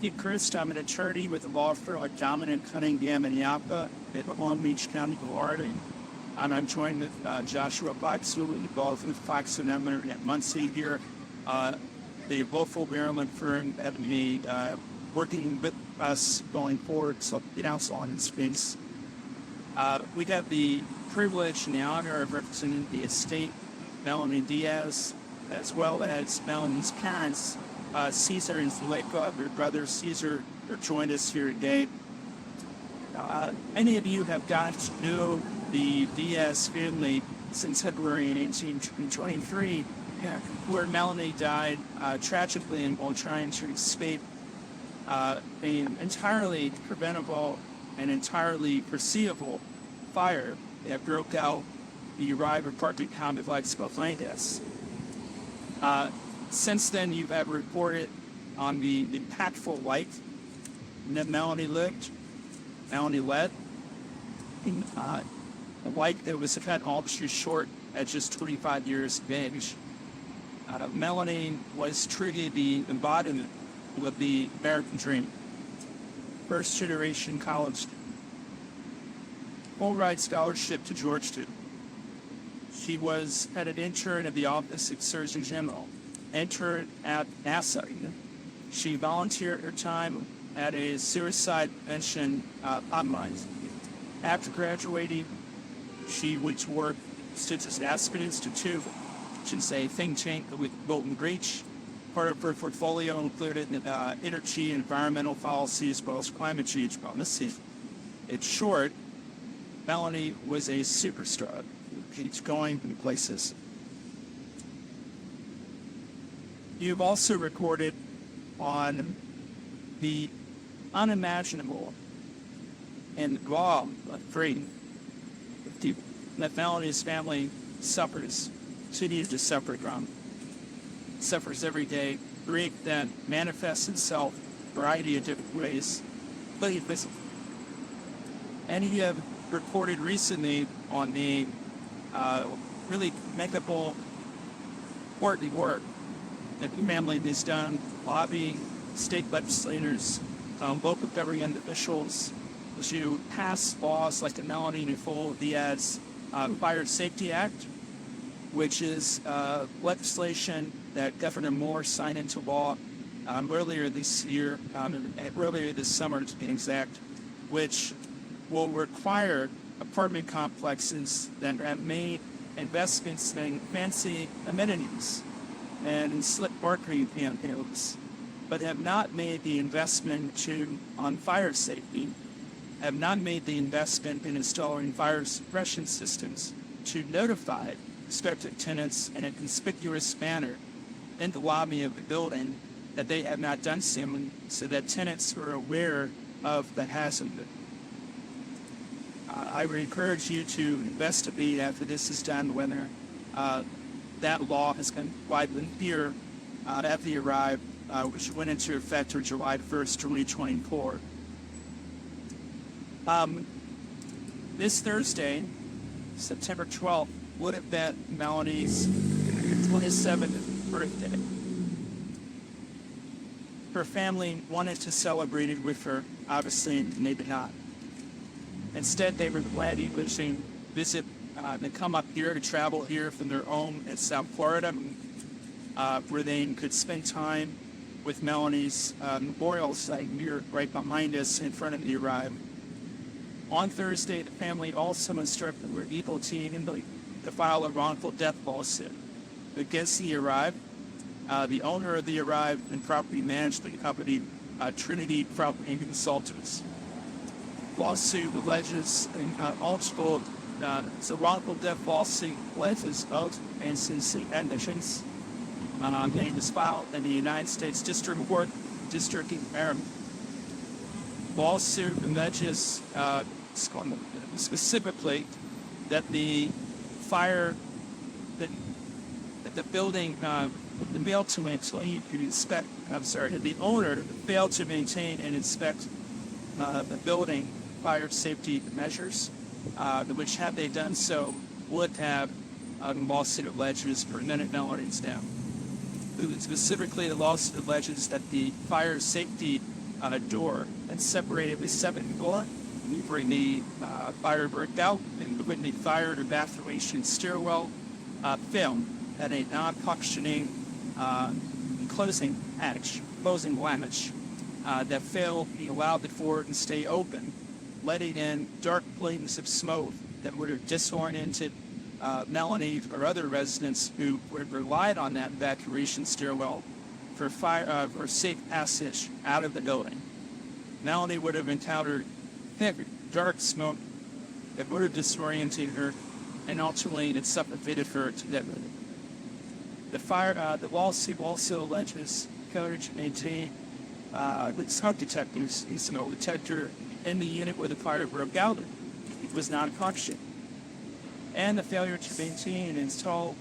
Hey, Chris, I'm an attorney with the law firm of Domnick, Cunningham, and Yaffa in Long Beach County, Florida. And I'm joined with Joshua Fox, who is involved with Fox and Emmer at Muncie here, the local Maryland firm that me working with us going forward, so the counsel on his space. We got the privilege and the honor of representing the estate, Melanie Diaz, as well as Melanie's parents, Cesar and Zuleika. Their brother Cesar joined us here today. Many of you have gotten to know the Diaz family since February 1823, where Melanie died tragically and while trying to escape an entirely preventable and entirely foreseeable fire that broke out the Arrive apartment complex behind us. Since then, you have reported on the impactful life that Melanie lived, Melanie led, a life that was cut all too short at just 25 years of age. Melanie was truly the embodiment of the American dream. First generation college student. Full ride scholarship to Georgetown. She was an intern at the Office of Surgeon General, interned at NASA. She volunteered her time at a suicide prevention hotline. After graduating, she went to work at Aspen Institute, which is a think tank with Bolton Breach. Part of her portfolio included energy, environmental policy, as well as climate change policy. In short, Melanie was a superstar. Keeps going places. You've also recorded on the unimaginable and raw grief that Melanie's family suffers, continues to suffer from. Suffers every day, grief that manifests itself in a variety of different ways. And you have reported recently on the really commendable important work that the family has done, lobbying state legislators, local government officials to pass laws like the Melanie Diaz Fire Safety Act, which is legislation that Governor Moore signed into law earlier this year, earlier this summer to be exact, which will require apartment complexes that have made investments in fancy amenities and slick marketing campaigns, but have not made the investment on fire safety, have not made the investment in installing fire suppression systems to notify prospective tenants in a conspicuous manner in the lobby of the building that they have not done so that tenants are aware of the hazard. I would encourage you to investigate after this is done whether that law has been widely here at the Arrive, which went into effect on July 1st, 2024. This Thursday, September 12th, would have been Melanie's 27th birthday. Her family wanted to celebrate it with her, obviously, and they did not. Instead, they were glad he was to visit, to come up here, to travel here from their home in South Florida, where they could spend time with Melanie's memorial site here right behind us in front of the Arrive. On Thursday, the family also instructed their legal team to file a wrongful death lawsuit against the Arrive, the owner of the Arrive and property management company, Trinity Property Consultants. Lawsuit alleges multiple it's a wrongful death lawsuit alleges both instances and admissions. It was filed in the United States District Court, District of Maryland. Lawsuit alleges specifically that the fire that the building failed to maintain and inspect. The owner failed to maintain and inspect the building fire safety measures, which had they done so would have lawsuit alleges permanent Melanie's death. Specifically, the lawsuit alleges that the fire safety door and separated with 7 people. We bring the fire broke out, and when the fire evacuation stairwell film had a non-functioning closing latch that failed to allow the door to stay open, letting in dark flames of smoke that would have disoriented Melanie or other residents who would relied on that evacuation stairwell for safe passage out of the building. Melanie would have encountered thick, dark smoke that would have disoriented her and ultimately it suffocated her to death. The lawsuit also alleges failure to maintain smoke detectors, a smoke detector in the unit where the fire broke out. It was not functioning. And the failure to maintain and install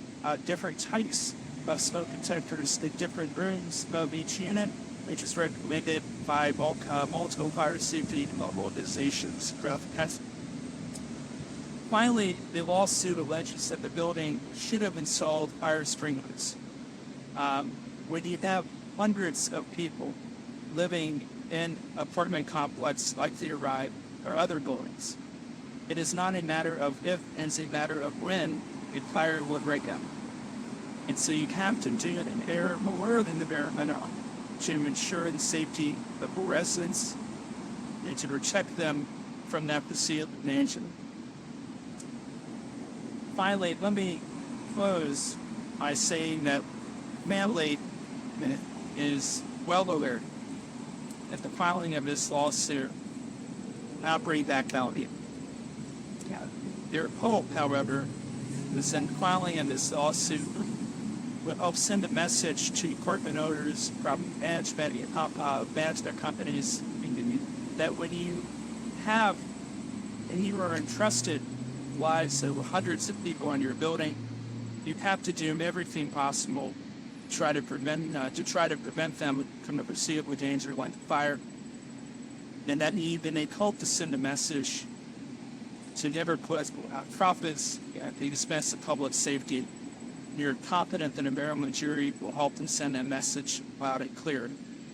different types of smoke detectors in different rooms of each unit, which is recommended by multiple fire safety organizations throughout the country. Finally, the lawsuit alleges that the building should have installed fire sprinklers. When you have hundreds of people living in apartment complex like the Arrive or other buildings, it is not a matter of if, it's a matter of when a fire will break out. And so you have to do an error more than the bare minimum to ensure the safety of the residents and to protect them from that foreseeable danger. Finally, let me close by saying that family is well aware that the filing of this lawsuit will not bring back value. Their hope, however, is that the filing of this lawsuit will help send a message to apartment owners, property management companies, that when you have and you are entrusted lives of hundreds of people in your building, you have to do everything possible to try to prevent them from the foreseeable danger like fire. And that even they hope to send a message to never put profits at the expense of public safety. You're confident that a Maryland jury will help them send that message loud and clear.